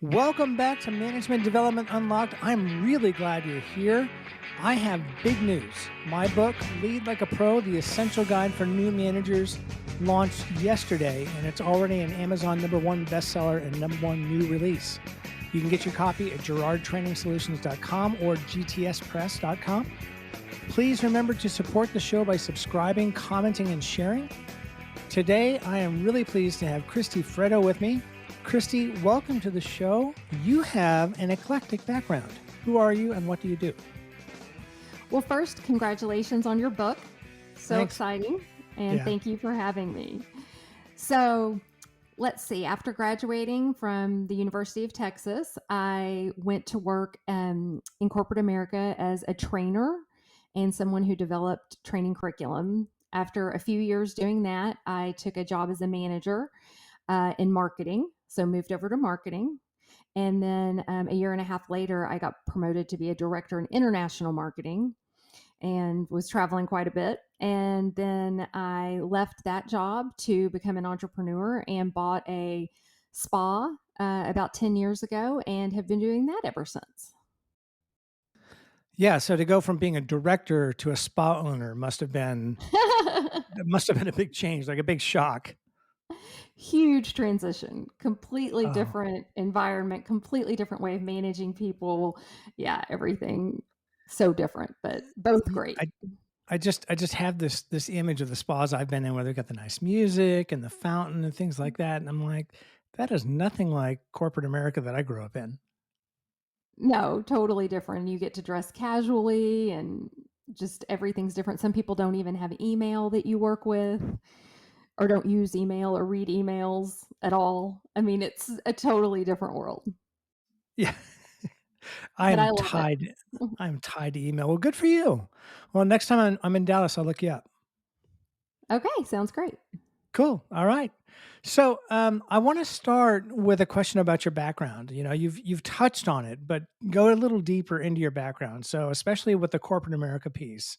Welcome back to Management Development Unlocked. I'm really glad you're here. I have big news. My book, Lead Like a Pro, The Essential Guide for New Managers, launched yesterday, and it's already an Amazon #1 bestseller and #1 new release. You can get your copy at gerardtrainingsolutions.com or gtspress.com. Please remember to support the show by subscribing, commenting, and sharing. Today, I am really pleased to have Christy Freddo with me. Christy, welcome to the show. You have an eclectic background. Who are you and what do you do? Well, first, congratulations on your book. So Thanks. exciting. And Thank you for having me. So let's see. After graduating from the University of Texas, I went to work in corporate America as a trainer and someone who developed training curriculum. After a few years doing that, I took a job as a manager in marketing. So moved over to marketing. And then a year and a half later, I got promoted to be a director in international marketing and was traveling quite a bit. And then I left that job to become an entrepreneur and bought a spa about 10 years ago and have been doing that ever since. Yeah, so to go from being a director to a spa owner must have been a big change, like a big shock. Huge transition, completely Oh, different environment, completely different way of managing people. Yeah, everything so different, but both y- great. I I just have this image of the spas I've been in where they've got the nice music and the fountain and things like that, and I'm like, that is nothing like corporate America that I grew up in. No, totally different. You get to dress casually and just everything's different. Some people don't even have email that you work with or don't use email or read emails at all. I mean, it's a totally different world, Yeah. but I'm I love it. tied I'm tied to email. Well, good for you. Well, next time I'm in Dallas, I'll look you up. Okay, sounds great. Cool. All right. So, I want to start with a question about your background. You know, you've touched on it, but go a little deeper into your background. So, especially with the corporate America piece,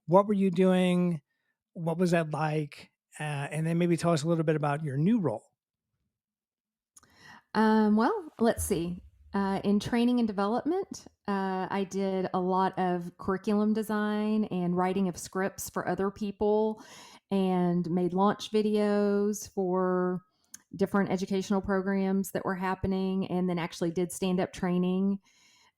what were you doing? What was that like? And then maybe tell us a little bit about your new role. Well, let's see. In training and development, I did a lot of curriculum design and writing of scripts for other people and made launch videos for different educational programs that were happening, and then actually did stand up training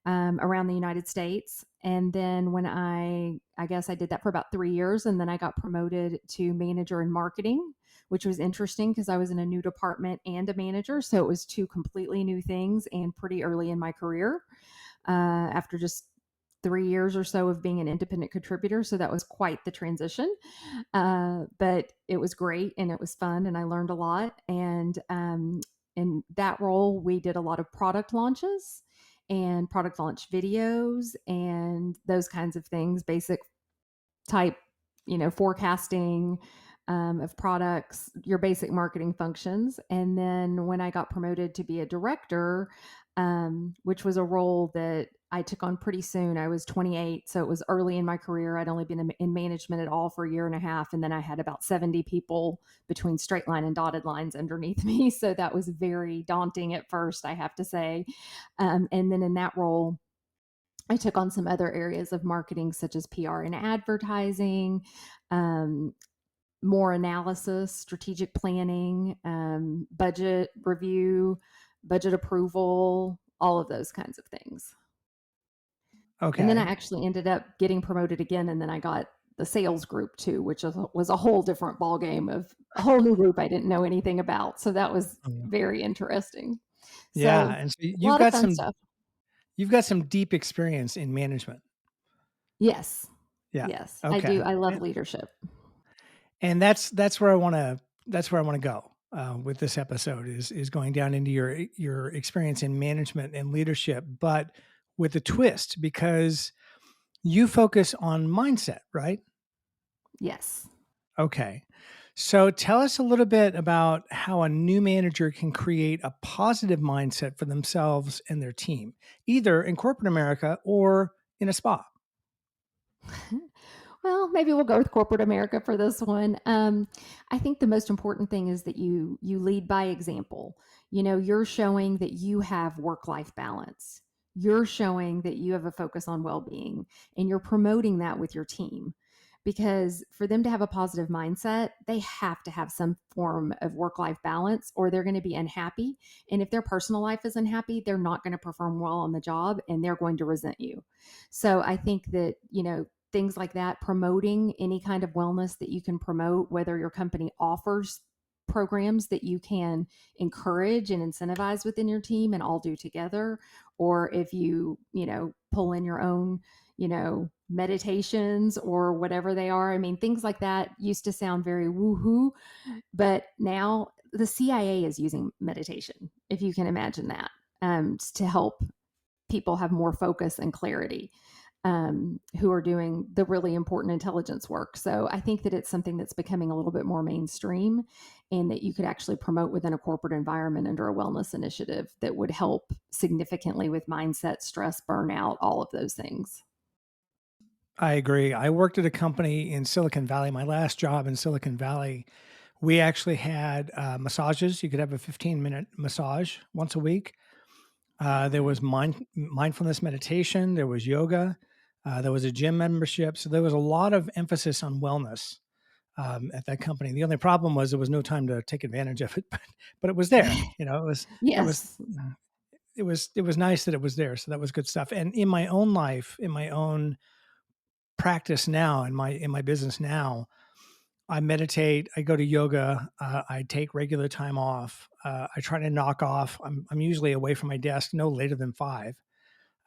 around the United States. And then when I guess I did that for about 3 years, and then I got promoted to manager in marketing, which was interesting because I was in a new department and a manager. So it was two completely new things and pretty early in my career after just 3 years or so of being an independent contributor. So that was quite the transition. But it was great and it was fun and I learned a lot. And in that role, we did a lot of product launches and product launch videos and those kinds of things, basic type, forecasting of products, your basic marketing functions. And then when I got promoted to be a director, which was a role that I took on pretty soon, I was 28. So it was early in my career. I'd only been in management at all for a year and a half. And then I had about 70 people between straight line and dotted lines underneath me. So that was very daunting at first, I have to say. And then in that role, I took on some other areas of marketing, such as PR and advertising, um, more analysis, strategic planning, budget review, budget approval, all of those kinds of things. And then I Okay. actually ended up getting promoted again, and then I got the sales group too, which was a whole different ballgame of a whole new group I didn't know anything about. So that was very interesting. Yeah, So and so a lot of fun stuff. you've got some deep experience in management. Yes, Yeah. yes, I do. Okay. I love leadership. And that's where I wanna go, with this episode is going down into your experience in management and leadership, but with a twist because you focus on mindset, right? Yes. Okay. So tell us a little bit about how a new manager can create a positive mindset for themselves and their team, either in corporate America or in a spa. Well, maybe we'll go with corporate America for this one. I think the most important thing is that you lead by example. You're showing that you have work-life balance. You're showing that you have a focus on well-being, and you're promoting that with your team. Because for them to have a positive mindset, they have to have some form of work-life balance, or they're going to be unhappy. And if their personal life is unhappy, they're not going to perform well on the job, and they're going to resent you. So I think that, things like that, promoting any kind of wellness that you can promote, whether your company offers programs that you can encourage and incentivize within your team and all do together, or if pull in your own, meditations or whatever they are. I mean, things like that used to sound very woohoo, but now the CIA is using meditation, if you can imagine that, to help people have more focus and clarity, who are doing the really important intelligence work. So I think that it's something that's becoming a little bit more mainstream, and that you could actually promote within a corporate environment under a wellness initiative that would help significantly with mindset, stress, burnout, all of those things. I agree. I worked at a company in Silicon Valley. My last job in Silicon Valley, we actually had massages. You could have a 15-minute massage once a week. There was mindfulness meditation. There was yoga. There was a gym membership. So there was a lot of emphasis on wellness at that company. The only problem was there was no time to take advantage of it, but it was there. It was Yes. it was nice that it was there. So that was good stuff. And in my own life, in my own practice now, in my business now, I meditate, I go to yoga, I take regular time off. I try to knock off. I'm usually away from my desk no later than 5,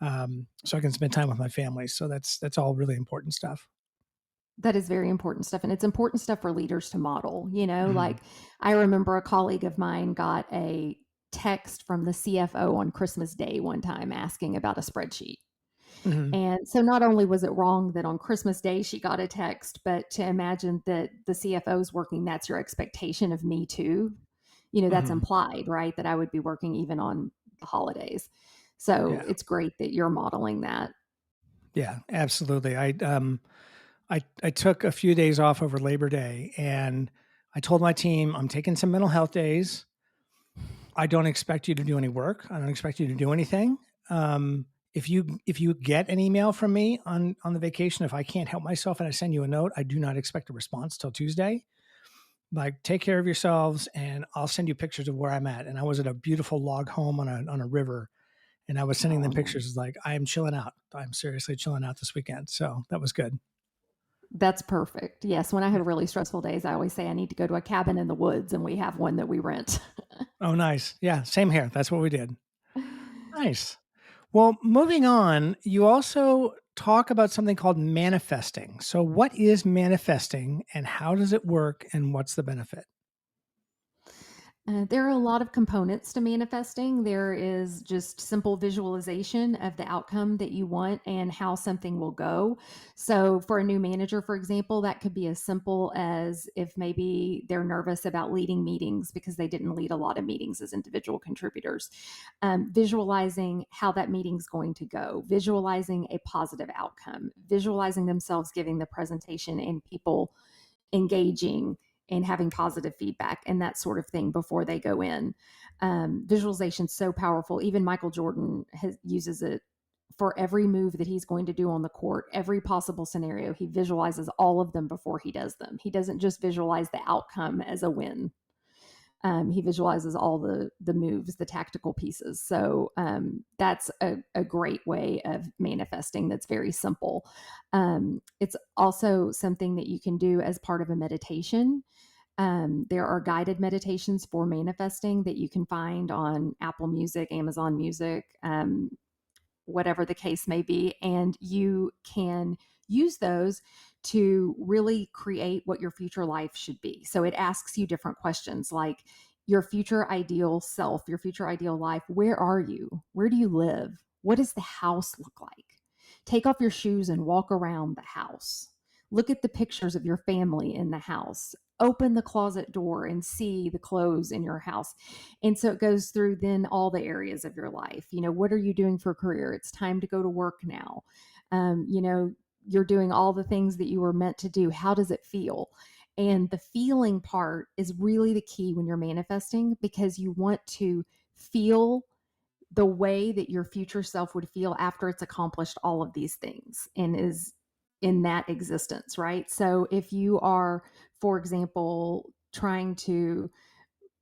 so I can spend time with my family. So that's all really important stuff. That is very important stuff. And it's important stuff for leaders to model. Mhm. Like, I remember a colleague of mine got a text from the CFO on Christmas Day one time asking about a spreadsheet. Mhm. And so not only was it wrong that on Christmas Day she got a text, but to imagine that the CFO is working, that's your expectation of me too. That's Mhm. implied, right? That I would be working even on the holidays. So Yeah. it's great that you're modeling that. Yeah, absolutely. I took a few days off over Labor Day, and I told my team, "I'm taking some mental health days. I don't expect you to do any work. I don't expect you to do anything. If you get an email from me on the vacation, if I can't help myself and I send you a note, I do not expect a response till Tuesday. Like, take care of yourselves, and I'll send you pictures of where I'm at." And I was at a beautiful log home on a river, and I was sending them Oh, pictures like, I am chilling out. I'm seriously chilling out this weekend. So that was good. that's perfect. Yes, when I have really stressful days, I always say I need to go to a cabin in the woods, and we have one that we rent. Oh, nice. Yeah, same here. That's what we did. Nice. Well, moving on, you also talk about something called manifesting. So, what is manifesting and how does it work and what's the benefit? There are a lot of components to manifesting. There is just simple visualization of the outcome that you want and how something will go. So, for a new manager, for example, that could be as simple as if maybe they're nervous about leading meetings because they didn't lead a lot of meetings as individual contributors. Visualizing how that meeting's going to go, visualizing a positive outcome, visualizing themselves giving the presentation and people engaging and having positive feedback and that sort of thing before they go in. Visualization is so powerful. Even Michael Jordan uses it for every move that he's going to do on the court, every possible scenario. He visualizes all of them before he does them. He doesn't just visualize the outcome as a win. He visualizes all the moves, the tactical pieces. So that's a great way of manifesting. That's very simple. It's also something that you can do as part of a meditation. There are guided meditations for manifesting that you can find on Apple Music, Amazon Music, whatever the case may be. And you can use those to really create what your future life should be. So it asks you different questions like your future ideal self, your future ideal life. Where are you? Where do you live? What does the house look like? Take off your shoes and walk around the house. Look at the pictures of your family in the house. Open the closet door and see the clothes in your house. And so it goes through then all the areas of your life. What are you doing for a career? It's time to go to work now. Um, you know, you're doing all the things that you were meant to do. How does it feel? And the feeling part is really the key when you're manifesting, because you want to feel the way that your future self would feel after it's accomplished all of these things and is in that existence, right? So if you are, for example, trying to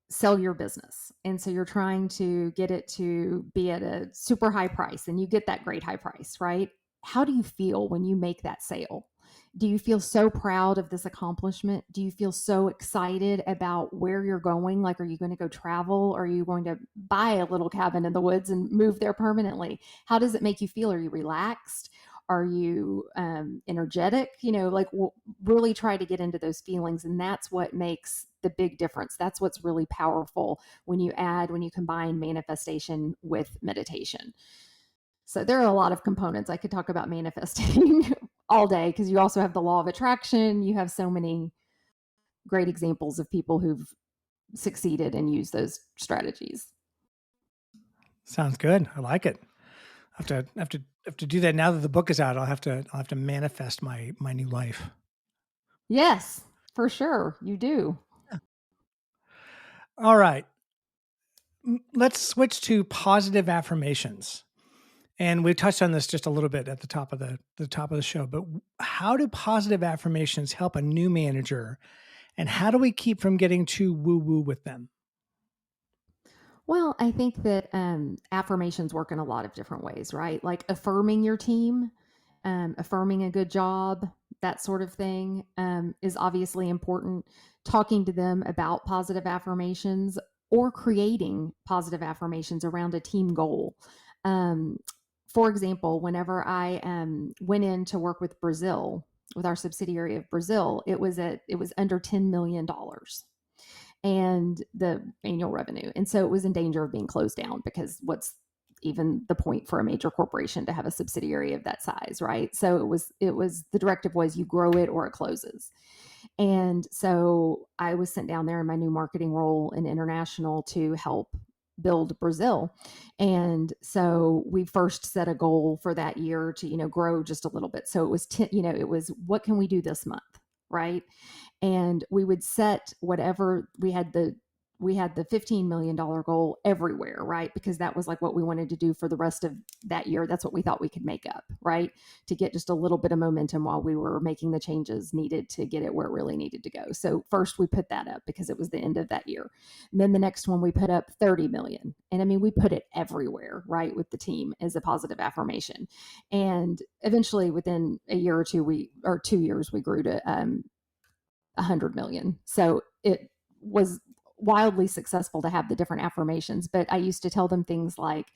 sell your business, and so you're trying to get it to be at a super high price, and you get that great high price, right? How do you feel when you make that sale? Do you feel so proud of this accomplishment? Do you feel so excited about where you're going? Like, are you going to go travel? Or are you going to buy a little cabin in the woods and move there permanently? How does it make you feel? Are you relaxed? Are you energetic? Like, really try to get into those feelings. And that's what makes the big difference. That's what's really powerful when you combine manifestation with meditation. So there are a lot of components. I could talk about manifesting all day, because you also have the law of attraction. You have so many great examples of people who've succeeded and used those strategies. Sounds good. I like it. I have to do that now that the book is out. I'll have to manifest my new life. Yes, for sure. You do. All right. Let's switch to positive affirmations. And we touched on this just a little bit at the top of the show, but how do positive affirmations help a new manager, and how do we keep from getting too woo woo with them? Well, I think that affirmations work in a lot of different ways, right? Like affirming your team, affirming a good job, that sort of thing is obviously important. Talking to them about positive affirmations, or creating positive affirmations around a team goal. Um, for example, whenever I went in to work with Brazil, with our subsidiary of Brazil, it was under $10 million, and the annual revenue. And so it was in danger of being closed down, because what's even the point for a major corporation to have a subsidiary of that size, right? So it was the directive was, you grow it or it closes. And so I was sent down there in my new marketing role in international to help build Brazil. And so we first set a goal for that year to, grow just a little bit. So it was, it was, what can we do this month? Right. And we would set whatever we had the $15 million goal everywhere, right? Because that was like what we wanted to do for the rest of that year. That's what we thought we could make up, right? To get just a little bit of momentum while we were making the changes needed to get it where it really needed to go. So first we put that up because it was the end of that year. And then the next one we put up 30 million. And I mean, we put it everywhere, right? With the team as a positive affirmation. And eventually within a year or 2 years, we grew to 100 million. So it was wildly successful to have the different affirmations. But I used to tell them things like,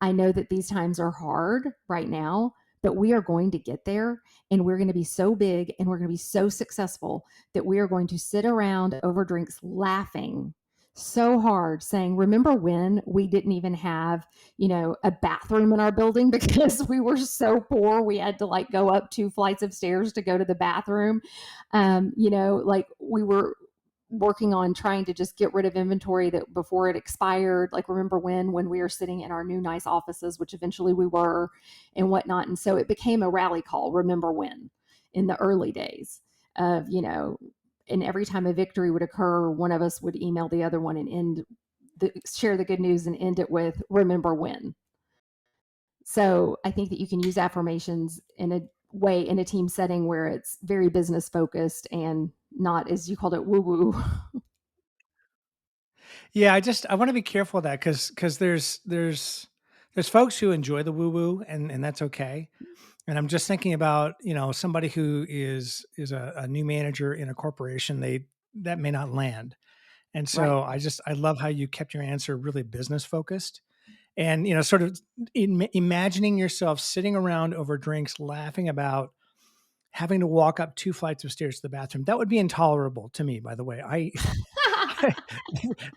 I know that these times are hard right now, but we are going to get there, and we're going to be so big and we're going to be so successful that we are going to sit around over drinks laughing so hard, saying, remember when we didn't even have, a bathroom in our building because we were so poor we had to like go up 2 flights of stairs to go to the bathroom. Like we were working on trying to just get rid of inventory that before it expired. Like, remember when we were sitting in our new nice offices, which eventually we were, and whatnot. And so it became a rally call. Remember when, in the early days of, and every time a victory would occur, one of us would email the other one and share the good news and end it with remember when. So I think that you can use affirmations in a way in a team setting where it's very business focused and not, as you called it, woo woo. Yeah, I want to be careful of that because there's folks who enjoy the woo woo, and that's okay. And I'm just thinking about somebody who is a new manager in a corporation. That may not land. And Right. so I love how you kept your answer really business focused, and sort of imagining yourself sitting around over drinks laughing about having to walk up 2 flights of stairs to the bathroom. That would be intolerable to me, by the way.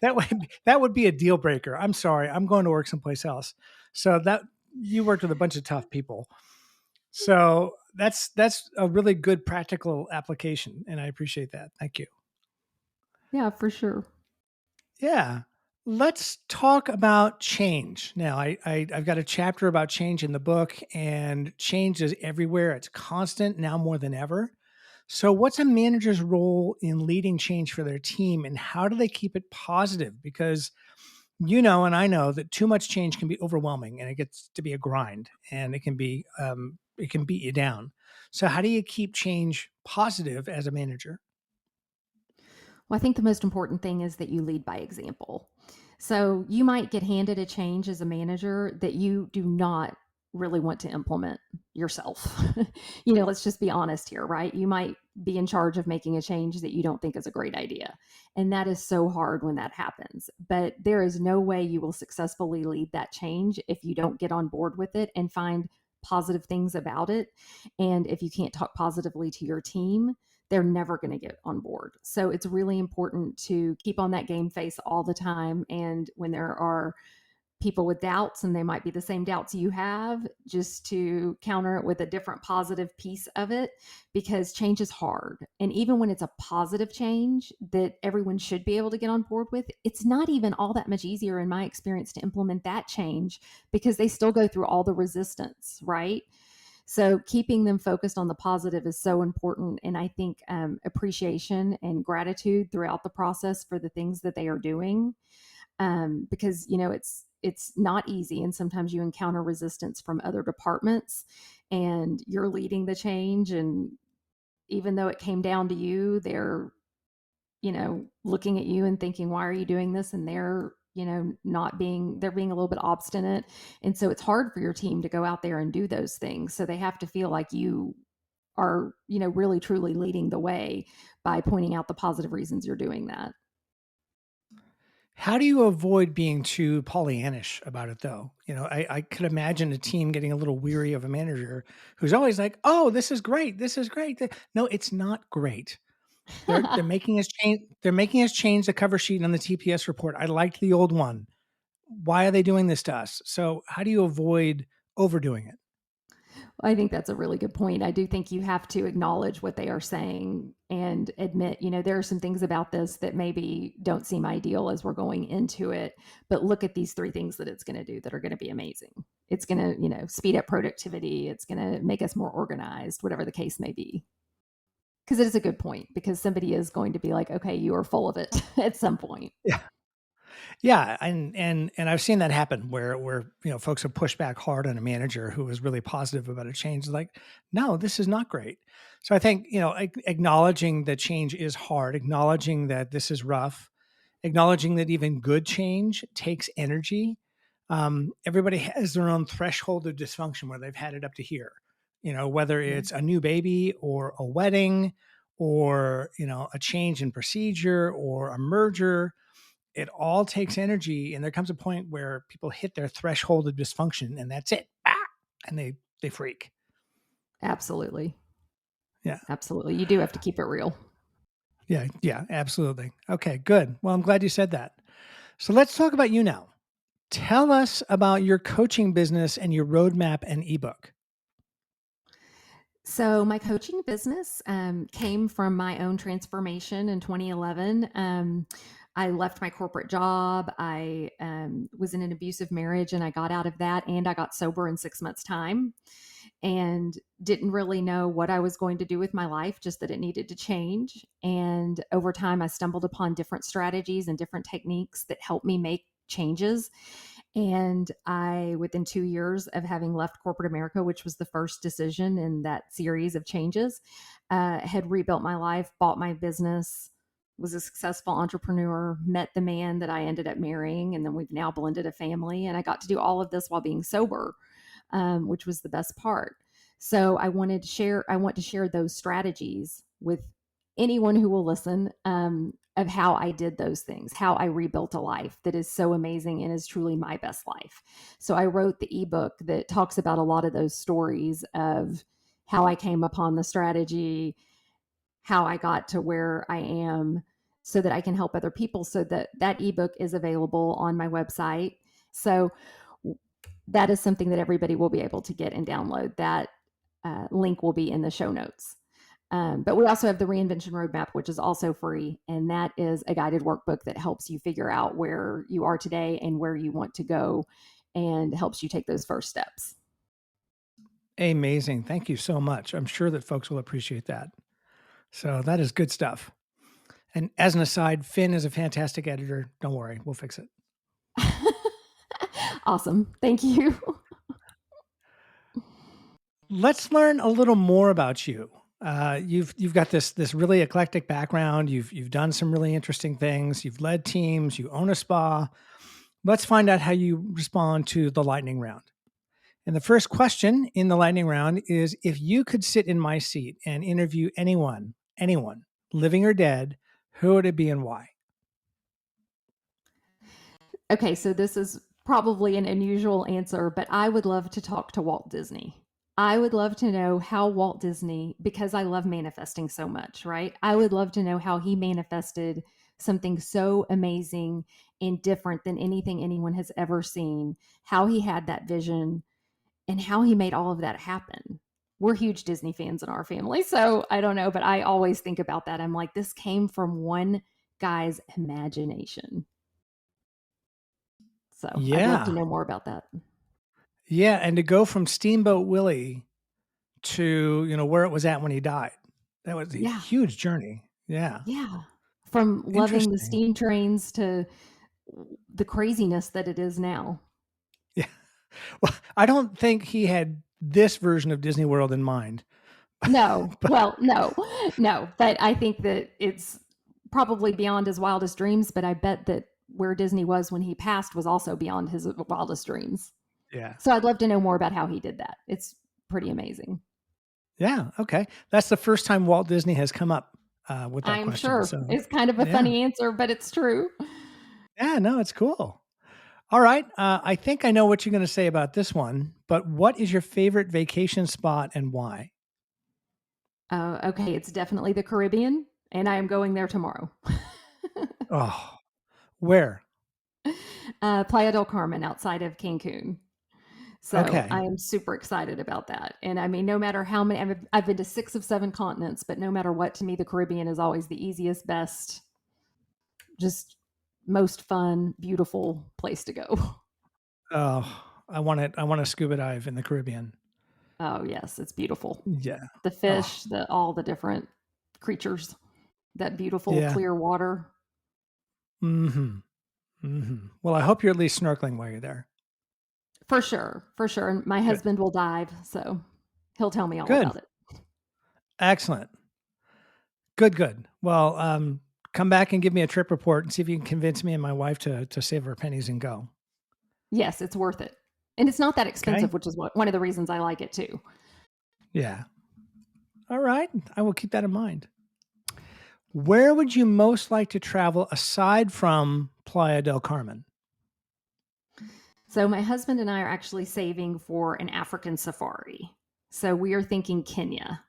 That would be a deal breaker. I'm sorry. I'm going to work someplace else. So that you worked with a bunch of tough people. So that's a really good practical application, and I appreciate that. Thank you. Yeah, for sure. Yeah. Let's talk about change. Now, I've got a chapter about change in the book, and change is everywhere. It's constant now more than ever. So, what's a manager's role in leading change for their team, and how do they keep it positive? Because you know, and I know that too much change can be overwhelming, and it gets to be a grind, and it can beat you down. So, how do you keep change positive as a manager? Well, I think the most important thing is that you lead by example. So you might get handed a change as a manager that you do not really want to implement yourself. Let's just be honest here, right? You might be in charge of making a change that you don't think is a great idea. And that is so hard when that happens. But there is no way you will successfully lead that change if you don't get on board with it and find positive things about it. And if you can't talk positively to your team, they're never going to get on board. So it's really important to keep on that game face all the time. And when there are people with doubts, and they might be the same doubts you have, just to counter it with a different positive piece of it, because change is hard. And even when it's a positive change that everyone should be able to get on board with, it's not even all that much easier, in my experience, to implement that change because they still go through all the resistance, right? So keeping them focused on the positive is so important. And I think appreciation and gratitude throughout the process for the things that they are doing, because it's not easy, and sometimes you encounter resistance from other departments, and you're leading the change. And even though it came down to you, they're looking at you and thinking, why are you doing this? And they're, they're being a little bit obstinate. And so it's hard for your team to go out there and do those things. So they have to feel like you are, really truly leading the way by pointing out the positive reasons you're doing that. How do you avoid being too Pollyannish about it, though? You know, I could imagine a team getting a little weary of a manager who's always like, "Oh, this is great. This is great." No, it's not great. They're making us change. They're making us change the cover sheet on the TPS report. I liked the old one. Why are they doing this to us? So, how do you avoid overdoing it? I think that's a really good point. I do think you have to acknowledge what they are saying and admit, there are some things about this that maybe don't seem ideal as we're going into it, but look at these three things that it's going to do that are going to be amazing. It's going to, speed up productivity. It's going to make us more organized, whatever the case may be. Because it is a good point, because somebody is going to be like, okay, you are full of it at some point. Yeah. Yeah, and I've seen that happen where folks have pushed back hard on a manager who was really positive about a change. Like, no, this is not great. So I think acknowledging that change is hard, acknowledging that this is rough, acknowledging that even good change takes energy. Everybody has their own threshold of dysfunction where they've had it up to here. Whether Yeah, it's a new baby or a wedding or a change in procedure or a merger, it all takes energy, and there comes a point where people hit their threshold of dysfunction, and that's it. And they freak. absolutely. Yeah. Absolutely. You do have to keep it real. Yeah. Yeah. Absolutely. Okay. Good. Well, I'm glad you said that. So let's talk about you now. Tell us about your coaching business and your roadmap and ebook. So, my coaching business came from my own transformation in 2011. I left my corporate job. I was in an abusive marriage, and I got out of that, and I got sober in 6 months' time, and didn't really know what I was going to do with my life, just that it needed to change. And over time, I stumbled upon different strategies and different techniques that helped me make changes. And I, within 2 years of having left corporate America, which was the first decision in that series of changes, had rebuilt my life, bought my business, was a successful entrepreneur, met the man that I ended up marrying, and then we've now blended a family. And I got to do all of this while being sober, which was the best part. So I want to share those strategies with anyone who will listen, of how I did those things, how I rebuilt a life that is so amazing and is truly my best life. So I wrote the ebook that talks about a lot of those stories of how I came upon the strategy, how I got to where I am, so that I can help other people. So that ebook is available on my website. So that is something that everybody will be able to get and download. That link will be in the show notes. But we also have the Reinvention Roadmap, which is also free. And that is a guided workbook that helps you figure out where you are today and where you want to go and helps you take those first steps. Amazing. Thank you so much. I'm sure that folks will appreciate that. So that is good stuff. And as an aside, Finn is a fantastic editor. Don't worry, we'll fix it. Awesome. Thank you. Let's learn a little more about you. You've got this really eclectic background. You've done some really interesting things. You've led teams. You own a spa. Let's find out how you respond to the lightning round. And the first question in the lightning round is: if you could sit in my seat and interview anyone, living or dead, who would it be and why? Okay, so this is probably an unusual answer, but I would love to talk to Walt Disney. I would love to know how Walt Disney, because I love manifesting so much, right? I would love to know how he manifested something so amazing and different than anything anyone has ever seen, how he had that vision, and how he made all of that happen. We're huge Disney fans in our family, so I don't know, but I always think about that. I'm like, this came from one guy's imagination. So I'd love to Yeah. know more about that. Yeah. And to go from Steamboat Willie to, where it was at when he died, that was a Yeah. huge journey. Yeah. Yeah. From loving the Interesting. steam trains to the craziness that it is now. Yeah. Well, I don't think he had this version of Disney World in mind. No. But Well, no. No. But I think that it's probably beyond his wildest dreams, but I bet that where Disney was when he passed was also beyond his wildest dreams. yeah. So I'd love to know more about how he did that. It's pretty amazing. Yeah. Okay. That's the first time Walt Disney has come up with that I'm question. sure So, it's kind of a yeah. funny answer, but it's true. Yeah. No, it's cool. All right. I think I know what you're going to say about this one, but what is your favorite vacation spot and why? Okay, it's definitely the Caribbean, and I am going there tomorrow. Oh, where? Playa del Carmen outside of Cancun. So I Okay. am super excited about that. And I mean, no matter how many, I've been to 6 of 7 continents, but no matter what, to me, the Caribbean is always the easiest, best, just most fun, beautiful place to go. Oh, I want it. I want to scuba dive in the Caribbean. Oh, yes, it's beautiful. Yeah. The Oh, fish, all the different creatures, that beautiful yeah. clear water. Mm-hmm. Mm-hmm. Well, I hope you're at least snorkeling while you're there. For sure, for sure. And my Good. husband will dive, so he'll tell me all Good. about it. Excellent. Good. Good. Well, come back and give me a trip report and see if you can convince me and my wife to save our pennies and go. Yes, it's worth it. And it's not that Okay. expensive, which is one of the reasons I like it too. Yeah. All right. I will keep that in mind. Where would you most like to travel aside from Playa del Carmen? So my husband and I are actually saving for an African safari. So we are thinking Kenya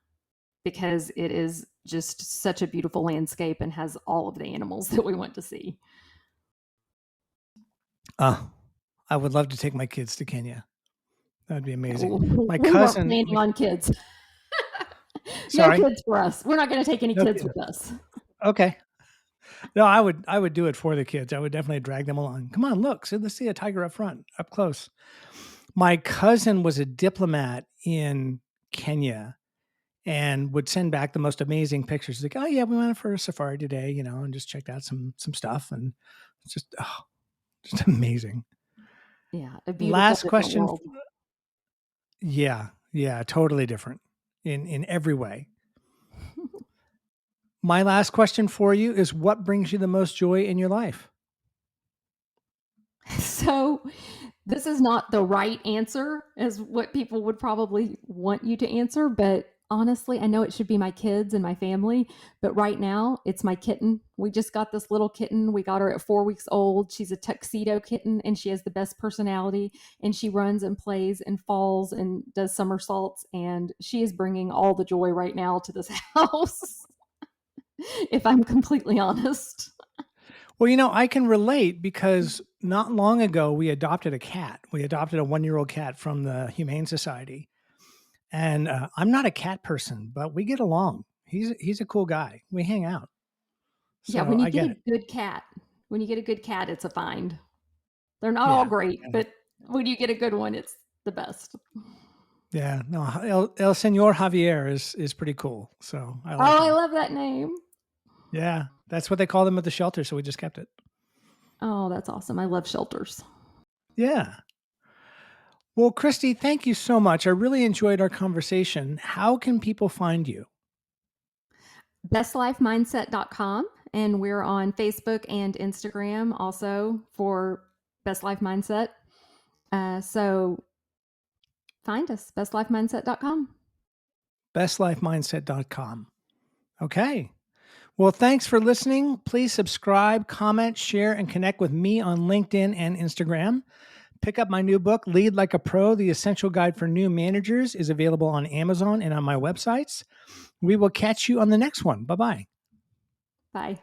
because it is just such a beautiful landscape and has all of the animals that we want to see. Oh, I would love to take my kids to Kenya. That'd be amazing. My We weren't cousin, planning on kids. No sorry, kids for us. We're not going to take any no kids kid. with us. Okay. No, I would do it for the kids. I would definitely drag them along. Come on, look, so let's see a tiger up front, up close. My cousin was a diplomat in Kenya and would send back the most amazing pictures. Like, oh yeah, we went for a safari today, and just checked out some stuff, and it's just amazing. Yeah, a beautiful Last different question. world. Yeah, yeah, totally different in every way. My last question for you is: what brings you the most joy in your life? So this is not the right answer as what people would probably want you to answer, but honestly, I know it should be my kids and my family, but right now it's my kitten. We just got this little kitten. We got her at 4 weeks old. She's a tuxedo kitten and she has the best personality and she runs and plays and falls and does somersaults and she is bringing all the joy right now to this house. If I'm completely honest. Well, I can relate because not long ago we adopted a cat. We adopted a 1-year-old cat from the Humane Society, and I'm not a cat person, but we get along. He's a cool guy. We hang out. Yeah, So when you I get get a it. good cat, it's a find. They're not all Yeah. great, but when you get a good one, it's the best. Yeah. No, El Senor Javier is pretty cool. So I like Oh, I him. love that name. Yeah. That's what they call them at the shelter. So we just kept it. Oh, that's awesome. I love shelters. Yeah. Well, Christy, thank you so much. I really enjoyed our conversation. How can people find you? bestlifemindset.com, and we're on Facebook and Instagram also for Best Life Mindset. So find us, bestlifemindset.com. Bestlifemindset.com. Okay. Well, thanks for listening. Please subscribe, comment, share, and connect with me on LinkedIn and Instagram. Pick up my new book, Lead Like a Pro, The Essential Guide for New Managers, is available on Amazon and on my websites. We will catch you on the next one. Bye-bye. Bye.